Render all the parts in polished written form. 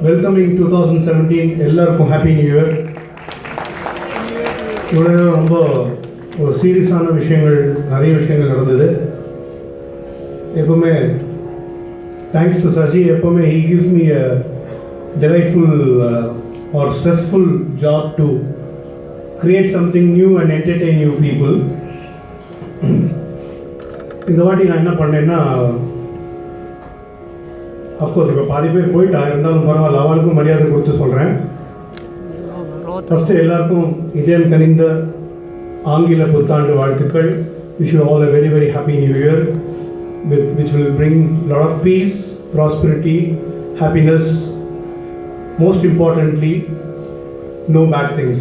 Welcoming 2017 எல்லாருக்கும் happy new year. இவ்வளோ ரொம்ப ஒரு சீரியஸான விஷயங்கள், நிறைய விஷயங்கள் நடந்தது. எப்போவுமே தேங்க்ஸ் டு சசி, எப்போவுமே he gives me a delightful or stressful job to create something new and entertain you people. இந்த வாட்டி நான் என்ன பண்ணேன்னா, அஃப்கோர்ஸ் இப்போ பாதி பேர் போயிட்டா, இருந்தாலும் பரவாயில்ல, அவளுக்கும் மரியாதை கொடுத்து சொல்கிறேன். ஃபஸ்ட்டு எல்லாருக்கும் இதயம் கனிந்த ஆங்கில புத்தாண்டு வாழ்த்துக்கள். Wish you all a very very happy new year which will bring lot of peace, prosperity, happiness, most importantly no bad things.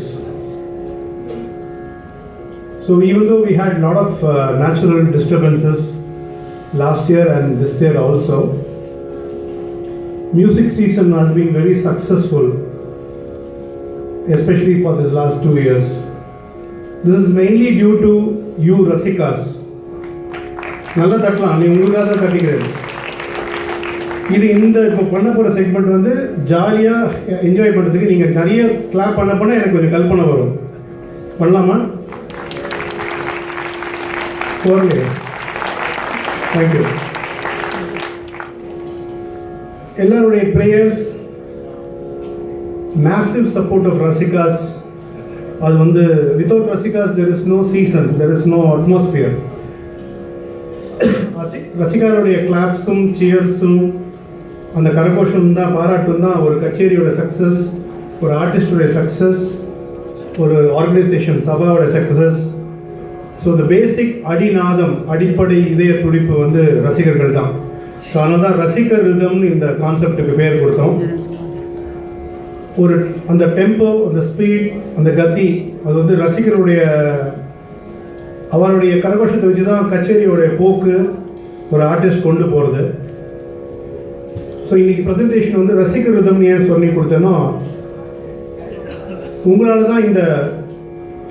So even though we had lot of natural disturbances last year and this year also, music season has been very successful, especially for this last 2 years. This is mainly due to you Rasikas. நல்லா தட்டலாம், நீ உங்களுக்காக தான் தட்டிக்கிறது. இது இந்த இப்போ பண்ண போகிற செக்மெண்ட் வந்து ஜாலியாக என்ஜாய் பண்ணுறதுக்கு நீங்கள் நிறைய கிளாப் பண்ண போனால் எனக்கு கொஞ்சம் கல்பனை வரும். பண்ணலாமா? போகலே. தேங்க்யூ. எல்லாருடைய prayers, massive support of rasikas. அது வந்து without rasikas there is no season, there is no atmosphere. ரசிகாருடைய கிளாப்ஸும் சியர்ஸும் அந்த கரகோஷம் தான், பாராட்டும் தான் ஒரு கச்சேரியோட சக்ஸஸ், ஒரு ஆர்டிஸ்டோடைய சக்ஸஸ், ஒரு ஆர்கனைசேஷன் சபாவோட சக்ஸஸ். ஸோ இந்த பேசிக் அடிநாதம், அடிப்படை இதய துடிப்பு வந்து ரசிகர்கள் தான். ஸோ அதனால தான் ரசிகர் ரிதம்னு இந்த கான்செப்டுக்கு பேர் கொடுத்தோம். ஒரு அந்த டெம்போ, அந்த ஸ்பீட், அந்த கத்தி, அது வந்து ரசிகருடைய அவருடைய கரகோஷத்தை வச்சு தான் கச்சேரியோடைய போக்கு ஒரு ஆர்டிஸ்ட் கொண்டு போகிறது. ஸோ இன்றைக்கி ப்ரெசன்டேஷன் வந்து ரசிகர் ரிதம்னு ஏன் சொல்லி கொடுத்தேன்னா, உங்களால் தான் இந்த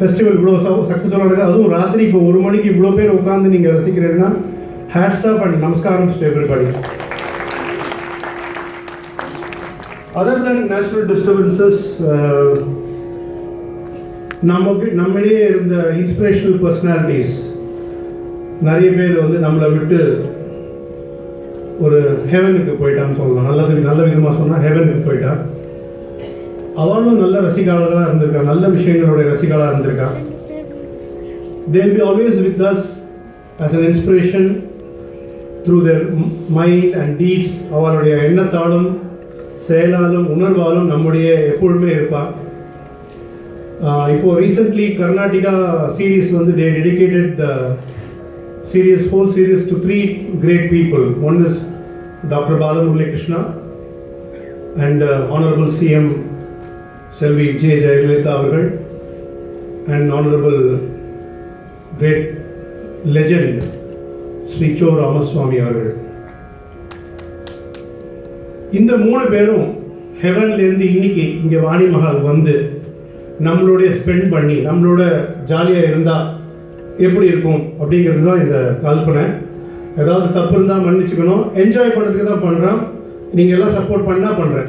ஃபெஸ்டிவல் இவ்வளோ சக்ஸஸ்ஃபுல்லாக இருக்குது. அதுவும் ராத்திரி இப்போ 1 மணிக்கு இவ்வளோ பேர் உட்காந்து நீங்கள் ரசிக்கிறீங்கன்னா ஹேட்ஸ் ஆஃப் அண்ட் நமஸ்காரம் to everybody. Other than natural disturbances, நம்மளே இருந்த இன்ஸ்பிரேஷனல் பர்சனாலிட்டிஸ் நிறைய பேர் வந்து நம்மளை விட்டு ஒரு ஹெவனுக்கு போயிட்டான்னு சொல்லலாம். நல்ல விதமாக சொன்னால் ஹெவனுக்கு போயிட்டா. அவளும் நல்ல ரசிகாளாக இருந்திருக்கா, நல்ல விஷயங்களுடைய ரசிகாளாக இருந்திருக்கா. they will be always with us as an inspiration through their mind and deeds. அவளுடைய எண்ணத்தாலும் செயலாலும் உணர்வாலும் நம்முடைய எப்பொழுதுமே இருப்பாள். இப்போ ரீசெண்ட்லி கர்நாடகா சீரீஸ் வந்து they dedicated the whole series to 3 great people. One is Dr. Bala Murali Krishna and Honorable CM Selvi J. Jayalalitha avargal and Honorable great legend Sri Cho Ramaswamy avargal. இந்த 3 பேரும் ஹெவன்லேருந்து இன்னைக்கு இங்கே வாணி மஹால் வந்து நம்மளோடைய spend பண்ணி நம்மளோட ஜாலியாக இருந்தால் எப்படி இருக்கும் அப்படிங்கிறது தான் இந்த கல்பனை. ஏதாவது தப்பு இருந்தால் மன்னிச்சுக்கணும். என்ஜாய் பண்ணுறதுக்கு தான் பண்ணுறோம். நீங்கள் எல்லாம் சப்போர்ட் பண்ணால் பண்ணுறேன்.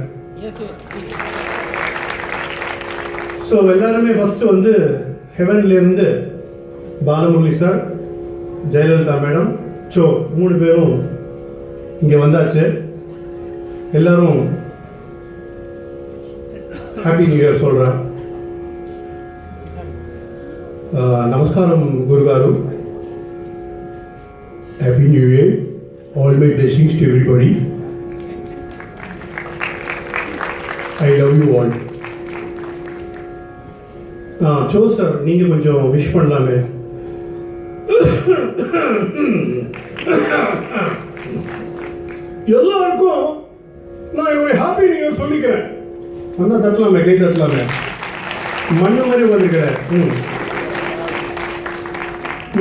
ஸோ எல்லாருமே ஃபஸ்ட்டு வந்து ஹெவன்லேருந்து Balamurali sir, Jayalalithaa madam, so 3 பேரும் இங்கே வந்தாச்சு. எல்லாரும் ஹாப்பி நியூ இயர் சொல்கிறேன். Namaskaram Gurugaru. Happy New Year. All my blessings to everybody. I love you all. So sir, நீங்கள் கொஞ்சம் விஷ் பண்ணலாமே. எல்லாருக்கும் நான் என்னுடைய ஹாப்பி நியூ இயர் சொல்லிக்கிறேன். நல்லா தட்டலாமே, கை தட்டலாமே, மண்ணு மாதிரி வந்துக்கிறேன்.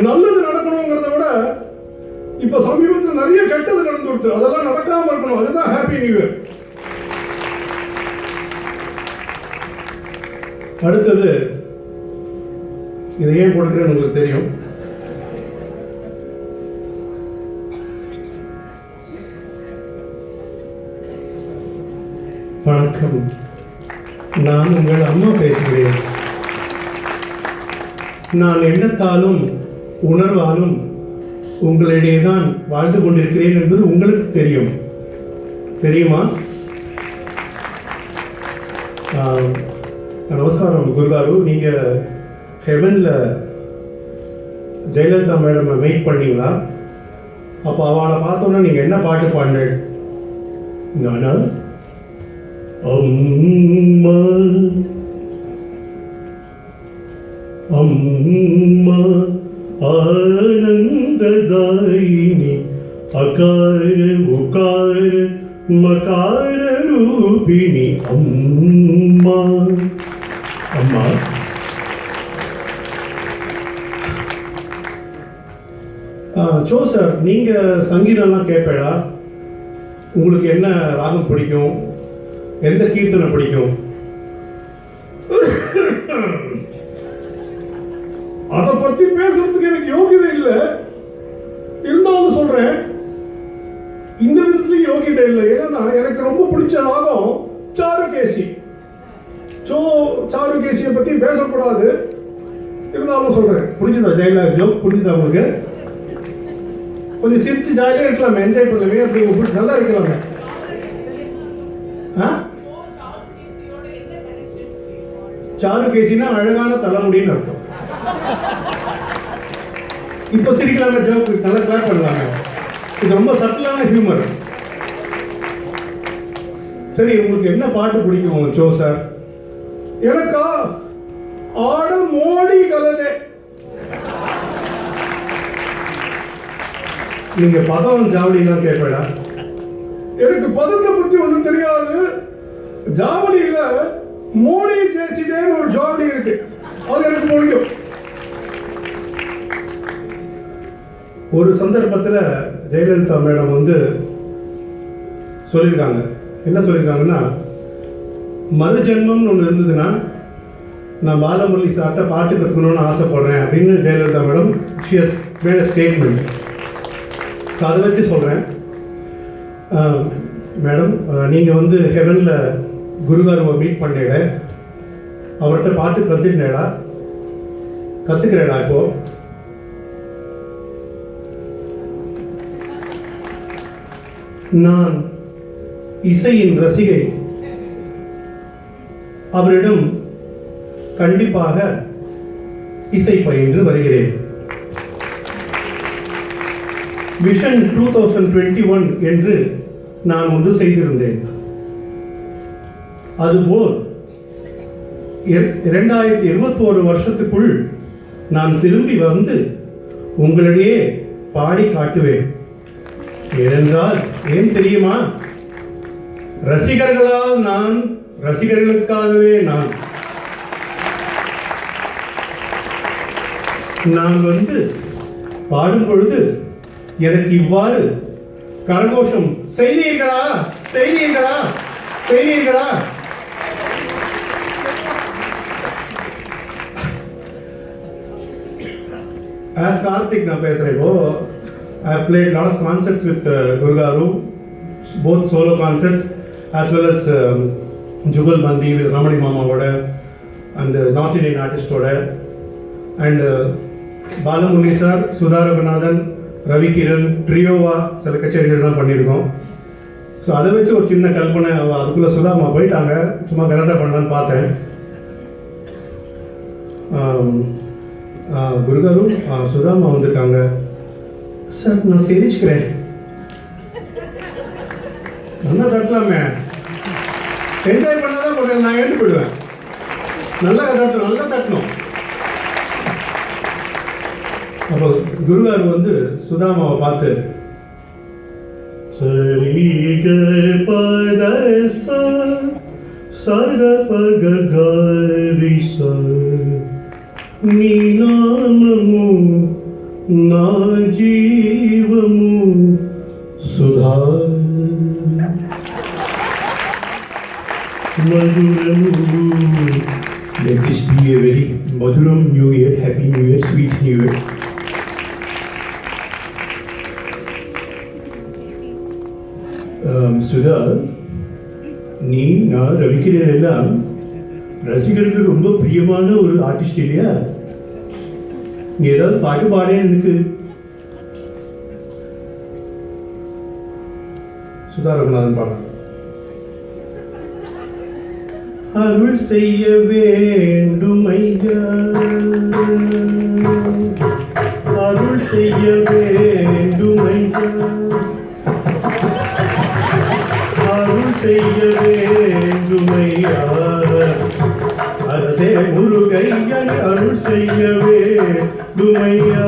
நல்லது நடக்கணுங்கிறத விட இப்போ சமீபத்தில் நிறைய கெட்டது நடந்து கொடுத்து அதெல்லாம் நடக்காமல் இருக்கணும். அதுதான் ஹாப்பி நியூ இயர். அடுத்தது இதை ஏன் கொடுக்குறேன்னு உங்களுக்கு தெரியும். வணக்கம். நான் உங்கள் அம்மா பேசுகிறேன். நான் எண்ணத்தாலும் உணர்வாலும் உங்களிடையே தான் வாழ்ந்து கொண்டிருக்கிறேன் என்பது உங்களுக்கு தெரியுமா? நமஸ்காரம் குருகாரு. நீங்கள் ஹெவனில் ஜெயலலிதா மேடமை வெயிட் பண்ணீங்களா? அப்போ அவளை பார்த்தோன்னா நீங்கள் என்ன பாட்டு பாடினேன்? நானா அம்மா அம்மா ஆனந்ததாயினி அகார உகார மகார ரூபிணி அம்மா அம்மா. சோ சார், நீங்கள் சங்கீதம்லாம் கேட்பேடா? உங்களுக்கு என்ன ராகம் பிடிக்கும்? எந்த கீர்த்தனை பிடிக்கும்? அதை பற்றி பேசுறதுக்கு எனக்கு யோகியதை இல்லை. இருந்தாலும் சொல்றேன், இந்த விதத்துலயும் யோகியதை இல்லை. ஏன்னா எனக்கு ரொம்ப பிடிச்ச ராகம் சாருகேசி. சாருகேசியை பற்றி பேசக்கூடாது, இருந்தாலும் சொல்றேன். புரிஞ்சுதா ஜெயலலிதா ஜோக்? புரிஞ்சுதா உங்களுக்கு? கொஞ்சம் சிரிச்சு ஜாலியாக இருக்கலாமே, என்ஜாய் பண்ணலாமே, அப்படி நல்லா இருக்கலாமே. சாருகேசினா அழகான தலைமுடின்னு அர்த்தம். இப்போ சிரிக்கலாமே, ஜோக் நல்லா கிளாப் பண்ணலாமே. இது ரொம்ப சட்டிலான ஹியூமர். சரி, உங்களுக்கு என்ன பாட்டு பிடிக்கும் சோ சார்? எனக்கா ஆட மோடி கலதே. நீங்க பதம் ஜாவலிலாம் கேட்படா? எனக்கு பதத்தை பத்தி ஒன்றும் தெரியாது. ஜாவலியில மோடி ஜெயசிதேன்னு ஒரு ஜாவலி இருக்கு, அது எனக்கு முடியும். ஒரு சந்தர்ப்பத்தில் ஜெயலலிதா மேடம் வந்து சொல்லியிருக்காங்க. என்ன சொல்லியிருக்காங்கன்னா, மறுஜென்மம்னு ஒன்று இருந்ததுன்னா நான் பாலமுரளி சார்ட்ட பாட்டு கற்றுக்கணும்னு ஆசைப்படுறேன் அப்படின்னு Jayalalithaa madam she has made a statement. So அதை வச்சு சொல்கிறேன். மேடம், நீங்கள் வந்து ஹெவனில் குருகாருவை மீட் பண்ணிட, அவர்கிட்ட பாட்டு கற்றுக்கிறேடா இப்போது? நான் இசையின் ரசிகை. அவரிடம் கண்டிப்பாக இசை பயின்று வருகிறேன். விஷன் 2021 என்று நான் ஒன்று செய்திருந்தேன். அதுபோல் 2021 வருஷத்துக்குள் நான் திரும்பி வந்து உங்களிடையே பாடி காட்டுவேன். ஏனென்றால் ஏன் தெரியுமா? ரசிகர்களால் நான், ரசிகர்களுக்காகவே நான் வந்து பாடும் பொழுது எனக்கு இவ்வாறு கரகோஷம் செய்தீர்களா? As Karthik நான் பேசுறேன். I have played a lot of concerts with Gurugaru, both solo concerts as well as Jugal Bandi with Ramani Mama Voda and North Indian artist Voda, and Balamurali sir, Sudha Raghunathan, Ravi Kiran ட்ரியோவா சில கச்சேரிகள்லாம் பண்ணியிருக்கோம். So அதை வச்சு ஒரு சின்ன கல்பனை, அதுக்குள்ளே சுதாமா போயிட்டாங்க, சும்மா கலெக்டாக பண்ணலான்னு பார்த்தேன். குருகாரு, சுதாமா வந்திருக்காங்க சார், நான் சிரிச்சுக்கிறேன். நல்லா தட்டலாமே, என்ஜாய் பண்ணாதான் முதல்ல நான் ஏண்டு போயிடுவேன். நல்லா தட்டணும். அப்போ குருகாரு வந்து சுதாமாவை பார்த்து சரிக பத சத பக கரி நீ நாமமு నా జీవము సుధా మధురము. Let this be a very Madhuram New Year, Happy New Year, Sweet New Year. Sudha, நீ நான் ரவிக்கிறேன் எல்லாம் ரசிகருக்கு ரொம்ப பிரியமான ஒரு ஆர்டிஸ்ட் இல்லையா? நீ ஏதாவது பாட்டு பாடேன்னு எனக்கு சுதா ரகுநாதன் பாடம். அருள் செய்ய வேண்டும் ஐயா, அருள் செய்ய வேண்டும் ஐயா, அருள் செய்ய வேண்டும் ஐயா, அரசே முருகையன் அருள் செய்ய வேண்டும் ஐயா,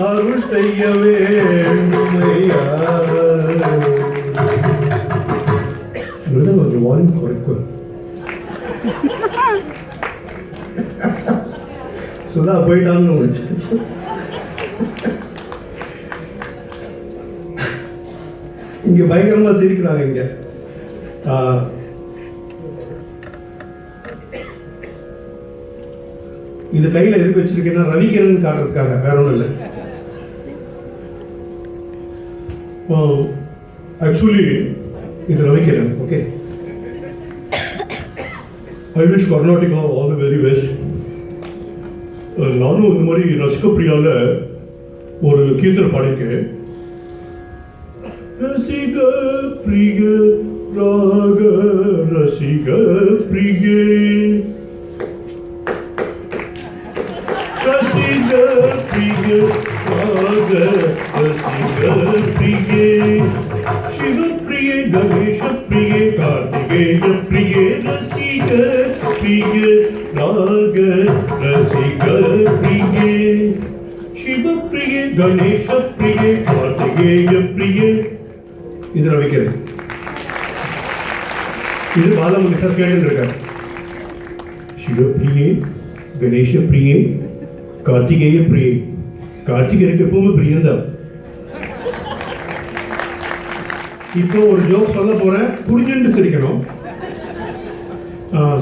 அருள் செய்ய வேண்டும் ஐயா. கொஞ்சம் வால்யூம் குறைக்கும். சுதா போயிட்டான்னு இங்க பயங்கரமா சிரிக்கிறாங்க. இங்க இது கையில எதுக்கு வச்சிருக்கேன்னா ரவிகிரண் காட்டுறதுக்காக, வேற ஒன்றும் இல்லை. ஆக்சுவலி இது Ravikiran. Okay, I wish Karnataka all the very best. நானும் இந்த மாதிரி ரசிக பிரியால ஒரு கீர்த்தனை பாடியிருக்கேன். ரசிக பிரிய ராக ரசிக பிரியே, ரசிக பிரிய ராக ரசிக பிரியே, சிவ பிரிய கணேஷ பிரிய கார்த்திகேய பிரிய, ரசிக பிரிய ராக ரசிக பிரியே, சிவ பிரிய கணேஷ பிரிய கார்த்திகேய பிரிய. இது வைக்கிறேன். இது பாலமுனி சார் கேட்டு இருக்கார். சிவப்பிரியே கணேஷ பிரியே கார்த்திகேய பிரியே. கார்த்திகேயனுக்கு எப்பவுமே பிரியந்தான். இப்போ ஒரு ஜோக் சொல்ல போறேன், புரிஞ்சுட்டு சிரிக்கணும்.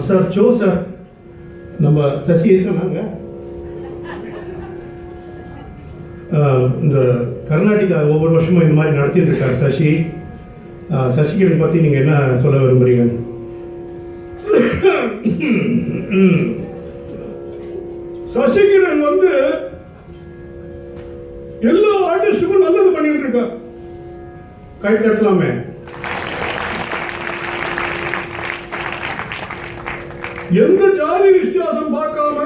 சார் ஜோ சார், நம்ம சசி இருக்காங்க. இந்த கர்நாடகா ஒவ்வொரு வருஷமும் இந்த மாதிரி நடத்திட்டு இருக்கார் சசி. சசிகிரண் பற்றி நீங்கள் என்ன சொல்ல விரும்புறீங்க? சசிகிரண் வந்து எல்லா ஆர்டிஸ்டுக்கும் நல்லது பண்ணிட்டு இருக்கா. கை தட்டலாமே. எந்த ஜாதி வித்தியாசம் பார்க்காம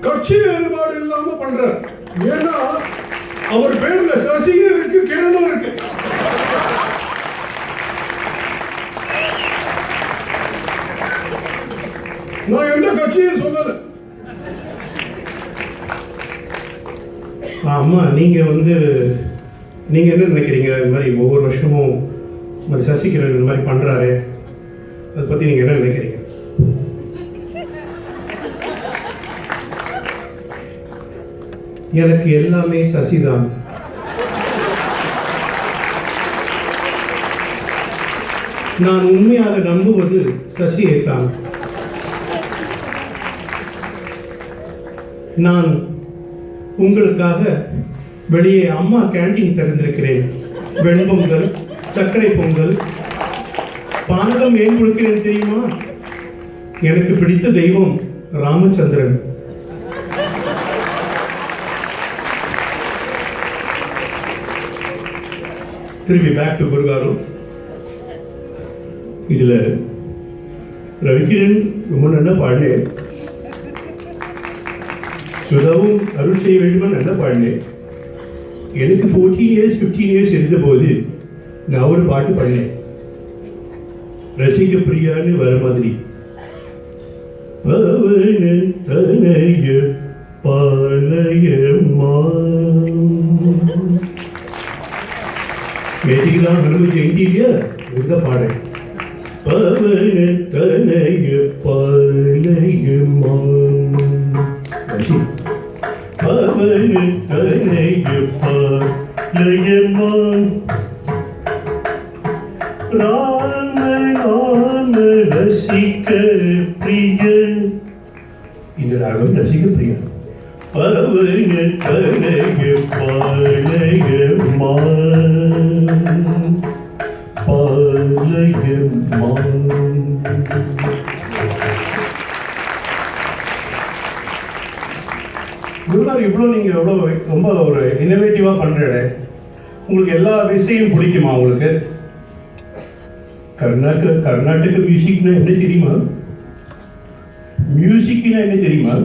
கட்சி வேறுபாடு இல்லாம பண்ற. ஏன்னா அவர் பேர்ல சசியும் இருக்கு, கிரணும் இருக்கு. நான் எந்த கட்சியும் சொல்லல. அம்மா நீங்க நீங்க என்ன நினைக்கிறீங்க? இது மாதிரி ஒவ்வொரு வருஷமும் சசிகிரண் இந்த மாதிரி பண்றாரு, அதை பத்தி நீங்க என்ன நினைக்கிறீங்க? எனக்கு எல்லாமே சசிதான். நான் உண்மையாக நம்புவது சசியை தான். நான் உங்களுக்காக வெளியே அம்மா கேண்டீன் திறந்திருக்கிறேன். வெண்பொங்கல், சர்க்கரை பொங்கல், பானகம் ஏன் கொடுக்கிறேன் தெரியுமா? எனக்கு பிடித்த தெய்வம் ராமச்சந்திரன். திரும்பி பேக் டு குருகாரு. இதுல ரவிகிரண் ரொம்ப நல்லா பாடினேன், சுதாவும் அருள் செய்ய வேண்டுமா நல்லா பாடினேன். எனக்கு 14 years 15 years இருந்த போது நான் ஒரு பாட்டு பாடினேன், ரசிக பிரியான்னு வர மாதிரி. பவன தனய பாலயமா. மேட்டிக்கலாம் ஹனும ஜெயந்தி இல்லையா, இதுதான் பாடுறேன். பவன தனய பாலயமா, பவன தனய பாலயமா, ராம நாம ரசிக பிரிய. இந்த ராகம் ரசிக பிரியா. பவன தனய பாலயமா, குருநாதர் இவ்வளோ நீங்கள் எவ்வளோ ரொம்ப ஒரு இன்னோவேட்டிவாக பண்ணுறீங்க. உங்களுக்கு எல்லா விஷயம் பிடிக்குமா உங்களுக்கு? கர்நாடக மியூசிக்னா என்ன தெரியுமா? மியூசிக்னா என்ன தெரியுமா?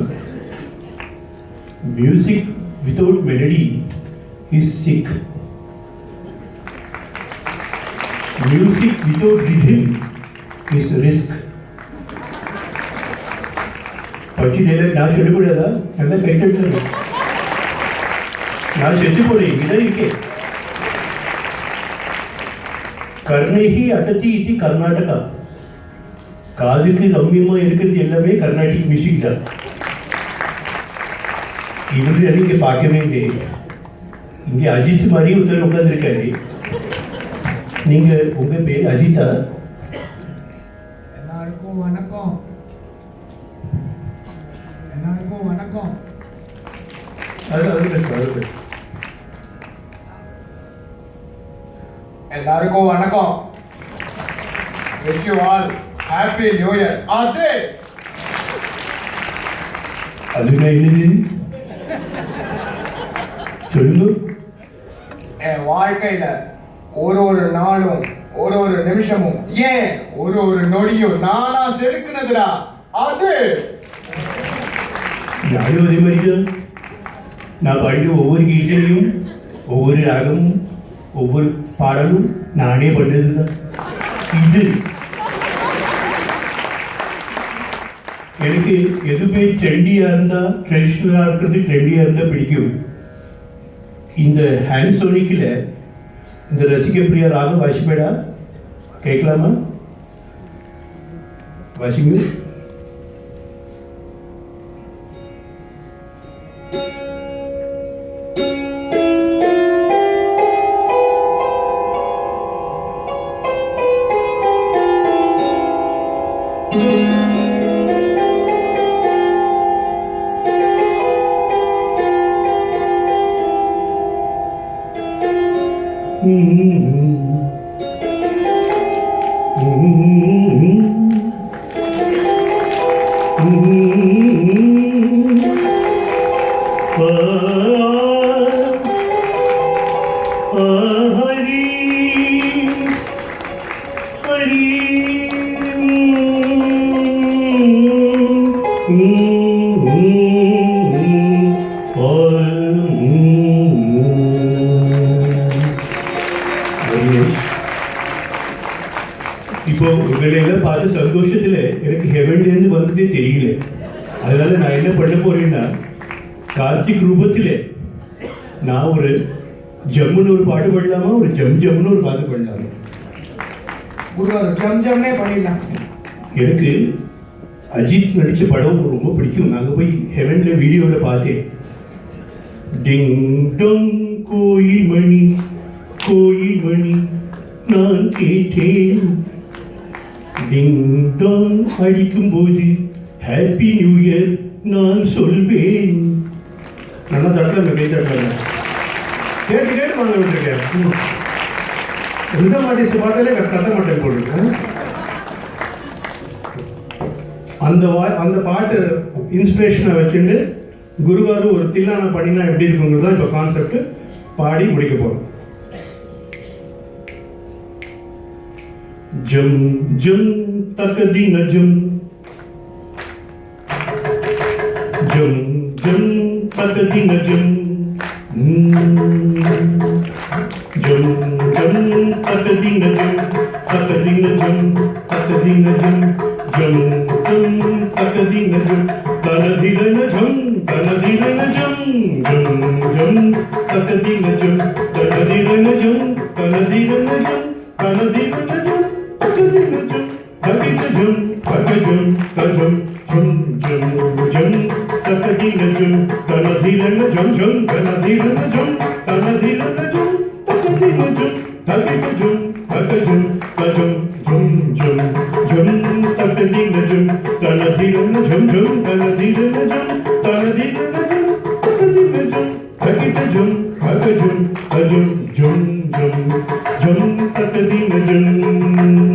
Music without melody is sick. Music without rhythm is risk. பற்றி நான் சொல்லக்கூடாதா? நல்லா கைத்தட்டு. நான் செத்து போறேன், இங்கதான் இருக்கேன். கர்ணைஹி அடத்தி இது கர்நாடகா. காதுக்கு ரம்யமா இருக்கிறது எல்லாமே கர்நாடிக் மியூசிக் தான். இவரு நீங்க பார்க்கவே இல்லை. இங்க அஜித் மாதிரி ஒருத்தர் உட்கார்ந்துருக்காரு. நீங்க உங்க பேர் அஜிதா? எல்லாருக்கும் வணக்கம். எல்லாருக்கும் வணக்கம். எல்லாருக்கும் வணக்கம். Wish you all happy new year. அது அதுனா என்னது சொல்லு. என் வாழ்க்கையில ஒரு ஒரு நாளும் ஒரு ஒரு நிமிஷமும் ஏன் ஒரு ஒரு நொடியும் நானா செதுக்குனதுடா. அது நானும் அதே மாதிரிதான். நான் பாடின ஒவ்வொரு கீர்த்தனையும் ஒவ்வொரு ராகமும் ஒவ்வொரு பாடலும் நானே பண்ணதுதான். இது எனக்கு எதுவுமே ட்ரெண்டியாக இருந்தால், ட்ரெடிஷ்னலாக இருக்கிறது ட்ரெண்டியாக இருந்தால் பிடிக்கும். இந்த ஹேண்ட் சோனிக்கில் இந்த ரசிகப்பிரியா ராகம் வாசிப்பேடா? கேட்கலாமா? வாசிங்க. இப்போ உங்களையெல்லாம் பார்த்து சந்தோஷத்தில் எனக்கு ஹெவன்லேருந்து வந்ததே தெரியல. அதனால நான் என்ன பண்ண போறேன்னா, கார்த்திக் ரூபத்தில் நான் ஒரு ஜம்முன்னு ஒரு பாட்டு பாடலாமா? ஒரு ஜம்னு ஒரு பாட்டு பாடலாமா? ஜம்னே பண்ணிடலாம். எனக்கு அஜித் நடித்த படம் ரொம்ப பிடிக்கும். நாங்கள் போய் ஹெவன்ல வீடியோவில் பார்த்தேன். டிங் டொங் கோயில் மணி கோயில் மணி நான் கேட்டேன். டிங் டொங் அடிக்கும் போது ஹாப்பி நியூ இயர் நான் சொல்வேன். நல்லா தட்டாங்க பேசுறாங்க. கேட்டு கேட்டு வாங்க விட்டுருக்கேன். எழுத மாட்டேன் பாட்டாலே கத்த மாட்டேன் போட்டுருக்கேன். அந்த பாட்டு இன்ஸ்பிரேஷனை வச்சுட்டு குருவாரு ஒரு தில்லான பண்ணினா எப்படி இருக்குங்கிறது தான் இப்போ கான்செப்ட். பாடி முடிக்க போகிறோம். ஜம் ஜம் தகதின ஜம் ஜம் ஜம் தகதின ஜம் ஜம் ஜம் தகதின ஜம் தகதின ஜம் தகதின ஜம் ஜம் ஜம் தகதின ஜம் தனதின ஜம் தனதின ஜம் ஜம் ஜம் தகதின ஜம் தனதின ஜம் தனதின ஜம் தனதின ஜம் தகதின ஜம் தகஜம் தகஜம் ஜம் ஜம் தகதின ஜம் தனதின ஜம் ஜம் தனதின ஜம் தனதின ஜம் தகதின ஜம் தகதின ஜம் தகஜம் தகஜம் ஜம் ஜம் ஜம் தகதின ஜம் தனதின ஜம் ஜம் தனதின ஜம் தனதின ஜம் தகதின ஜம் தகதின ஜம் தகஜம் தகஜம் ஜம் ஜம் ஜம் தகதின ஜம்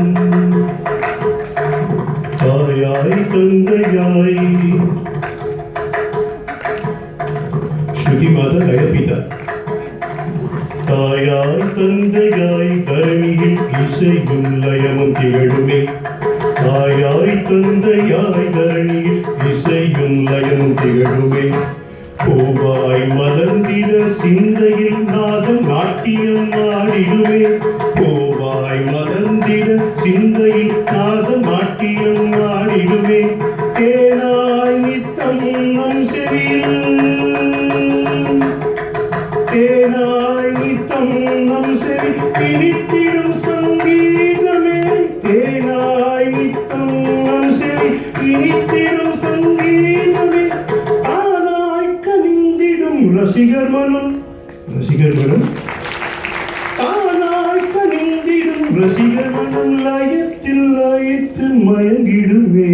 இசையும் லயமும் திகழுமே. தாயாய் தந்தையாய் தரணியில் இசையும் லயமும் திகழுமே. பூவாய் மலர்ந்திட சிந்தையில் நாதம் நாட்டியம் ஆடிடுமே. பூவாய் மலர்ந்திட சிந்தையில் நாதம் நாட்டியம் ஆடிடுமே. தேனாய் நித்தம் நம் செவியில், தேனாய் நித்தம் நம் செவி இனித்திடும் சங்கீதமே. தேனாய் நித்தம் நம் செவி இனித்திடும் சங்கீதமே. தானாய் கனிந்திடும் ரசிகர் மனம், ரசிகர் மனம் தானாய் கனிந்திடும் ரசிகர் மனம் லயத்தில் லயித்து மயங்கிடுமே.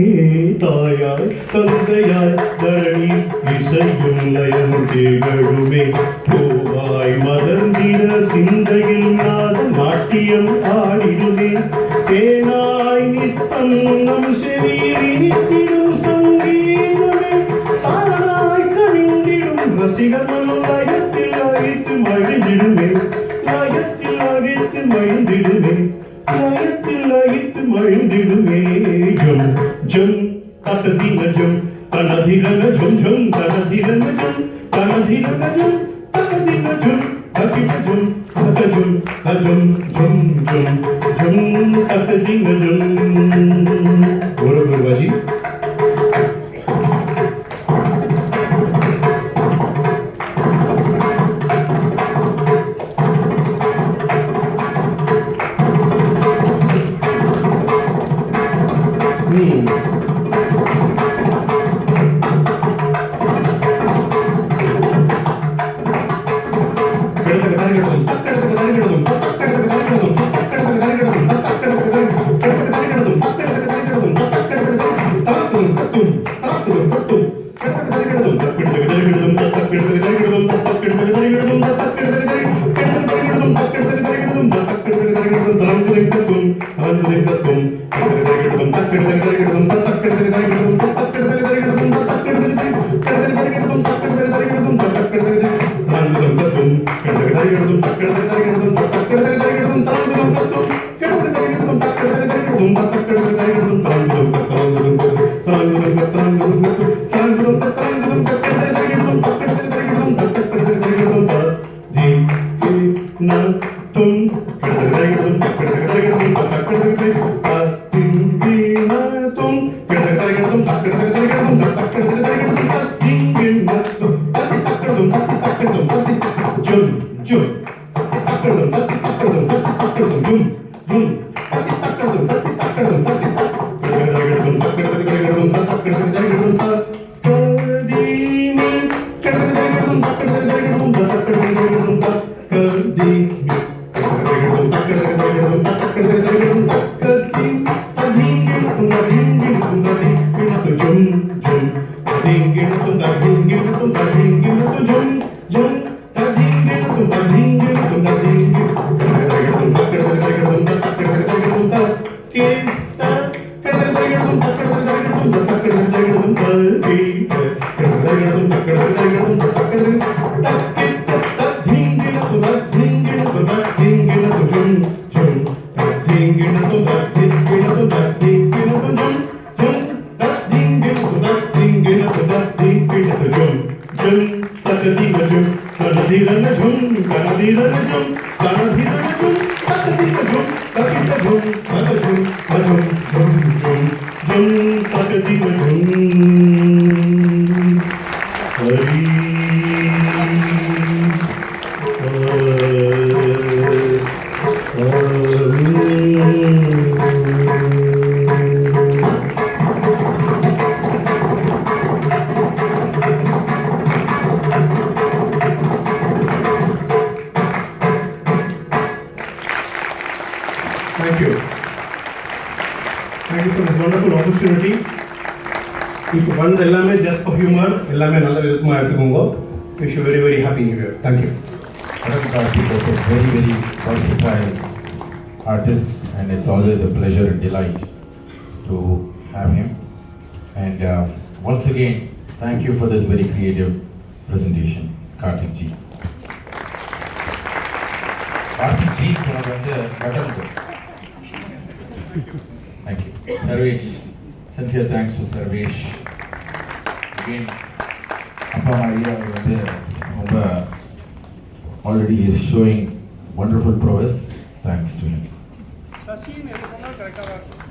தாயாய் தந்தையாய் தரணி இசையும் லயமும் திகழுமே. பூவாய் மலர்ந்திட சிந்தையில் நாதம் நாட்டியம் ஆடிடுமே. தேனாய் நித்தம் நம் செவியில் இனித்திடும் சங்கீதமே. தானாய் கனிந்திடும் ரசிகர் மனம் லயத்தில் லயித்து மகிழ்ந்திடுமே. லயத்தில் லயித்து மகிழ்ந்திடுமே. லயத்தில் லயித்து மகிழ்ந்திடுமே. ஜம் ஜம் தகதின ஜம் தனதிரன ஜம் ஜம் தனதிரன ஜம் தனதிரன ஜம் தகதின ஜம் தகின ஜம் தகஜம் தஜம் ஜம் ஜம் ஜம் தகதின ஜம். बोलो गुरुजी. Thank you. Thank you for this wonderful opportunity. இப்போ வந்து எல்லாமே just for humor, எல்லாமே நல்ல விதமாக எடுத்துக்கோங்க. Wish you very very happy new year. Thank you. Karthik was a very very versatile artist, and it's always a pleasure and delight to have him. And once again, thank you for this very creative presentation, Karthik ji. Karthik ji சொன்னது வந்து button Thank you. Sarvesh, sincere thanks to Sarvesh. Again, Appa Maria already is showing wonderful prowess. Thanks to him. சசின்னு எது சொன்னா கரெக்டாக இருக்கும்